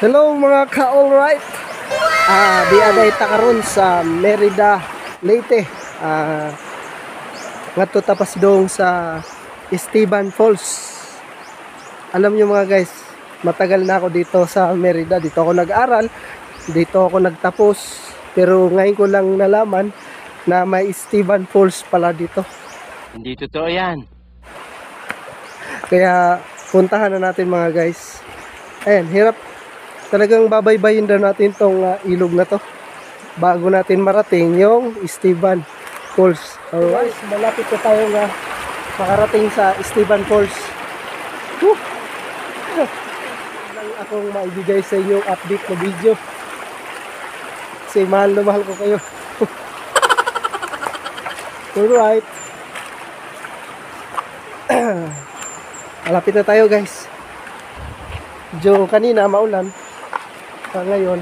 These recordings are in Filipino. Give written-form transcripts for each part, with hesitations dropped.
Hello mga ka-alright. Diaday ta karon sa Merida, Leyte. Ngadto tapas dong sa Esteban Falls. Alam nyo mga guys, matagal na ako dito sa Merida. Dito ako nag-aral, dito ako nagtapos. Pero ngayon ko lang nalaman na may Esteban Falls pala dito. Hindi totoo yan. Kaya puntahan na natin mga guys. Ayan, hirap. Talagang babaybayin na natin tong ilog na to bago natin marating yung Esteban Falls. Alright, malapit na tayo nga makarating sa Esteban Falls. Lang akong maibigay sa inyo update na video kasi mahal na mahal ko kayo. Alright. Malapit na tayo guys. Medyo kanina maulan. Ngayon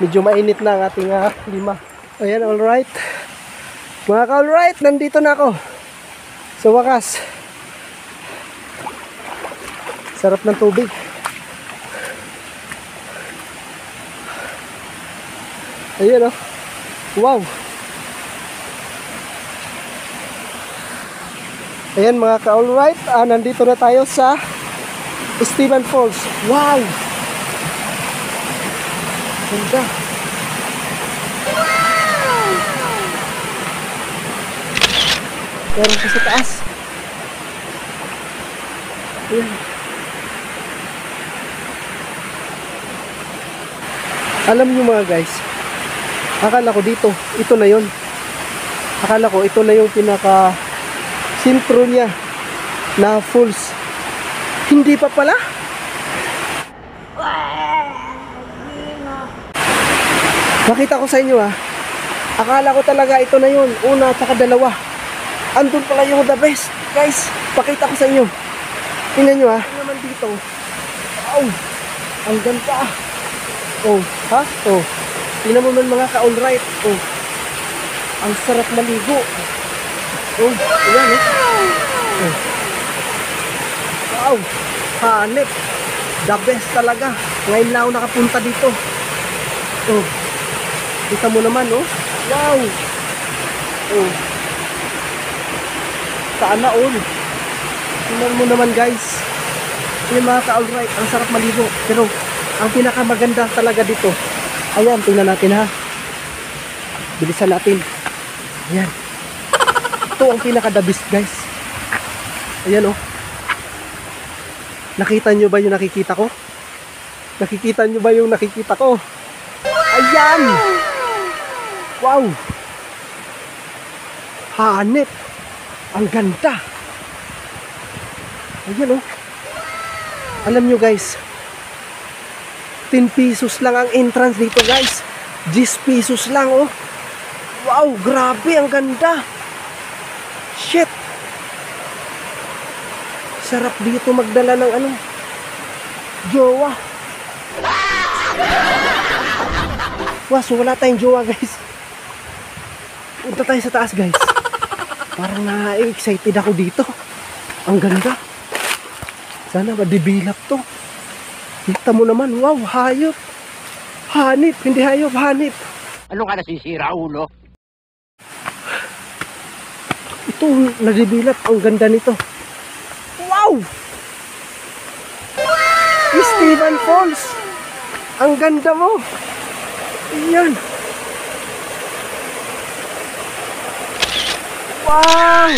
medyo mainit na ang ating klima. Ayan, alright mga ka-alright, nandito na ako sa wakas. Sarap ng tubig. Ayan oh, wow. Ayan mga ka-alright, nandito na tayo sa Esteban Falls. Wow! Ganda. Wow! Meron pa sa taas. Ayan. Alam nyo mga guys, akala ko dito, ito na yun. Akala ko ito na yung pinaka sentro niya na falls. Hindi pa pala. Makita ko sa inyo akala ko talaga ito na yun, una at saka dalawa. Andun pala yung the best. Guys, pakita ko sa inyo. Tingnan nyo naman dito. Wow, ang ganda. Oh, ha? Oh, tingnan mo man mga ka-alright. Oh, ang sarap maligo. Oh, ayan oh. Wow, hanip. The best talaga. Ngayon lang ako nakapunta dito. Oh, kita mo naman oh. Wow. Oh, sana all. Tingnan mo naman guys. Yung mga ka-alright, ang sarap maligo. Pero ang pinakamaganda talaga dito, ayan, tingnan natin ha. Bilisan natin. Ayan. Ito ang pinaka-the best guys. Ayan oh. Nakita nyo ba yung nakikita ko? Nakikita nyo ba yung nakikita ko? Ayan! Wow! Hanip! Ang ganda! Ayan oh. Alam nyo guys, 10 pesos lang ang entrance dito guys. 10 pesos lang oh. Wow! Grabe! Ang ganda! Shit! Sarap dito magdala ng jowa. So wala tayong jowa guys. Punta tayo sa taas guys. Parang na-excited ako dito. Ang ganda. Sana ma-develop to. Kita mo naman, wow, hayop. Hanip, hindi hayop, hanip. Ano ka nasisira, ulo? Ito, na-develop. Ang ganda nito. Wow! Esteban Falls! Ang ganda mo! Ayan! Wow!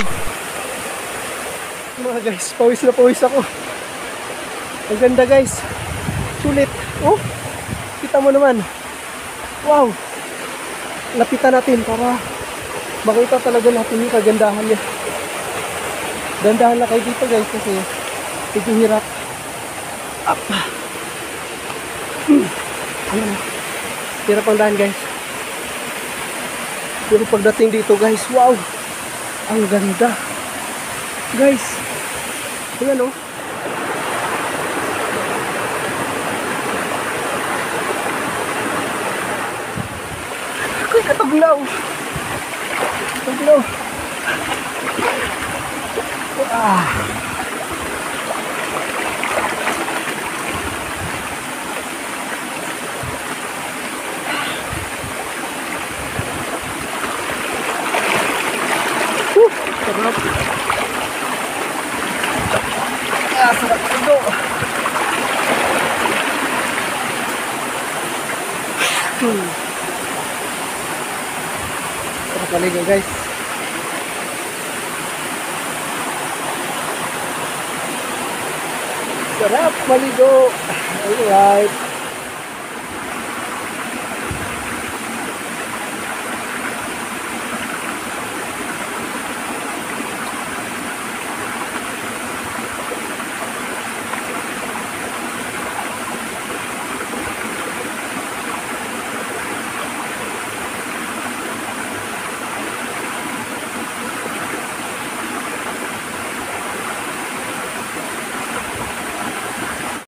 Mga guys, pawis na pawis ako. Ang ganda guys. Sulit. Oh, kita mo naman. Wow! Lapitan natin para makita talaga natin yung kagandahan niya. Dandahan na kayo dito guys kasi medyo hirap. Up. Ayan. Hirap ang dahan guys. Pero pagdating dito guys, wow! Ang ganda. Guys, ayan oh. Ako'y kataglaw. Kataglaw. Ito. Sarap maligo guys. Sarap maligo. Alright.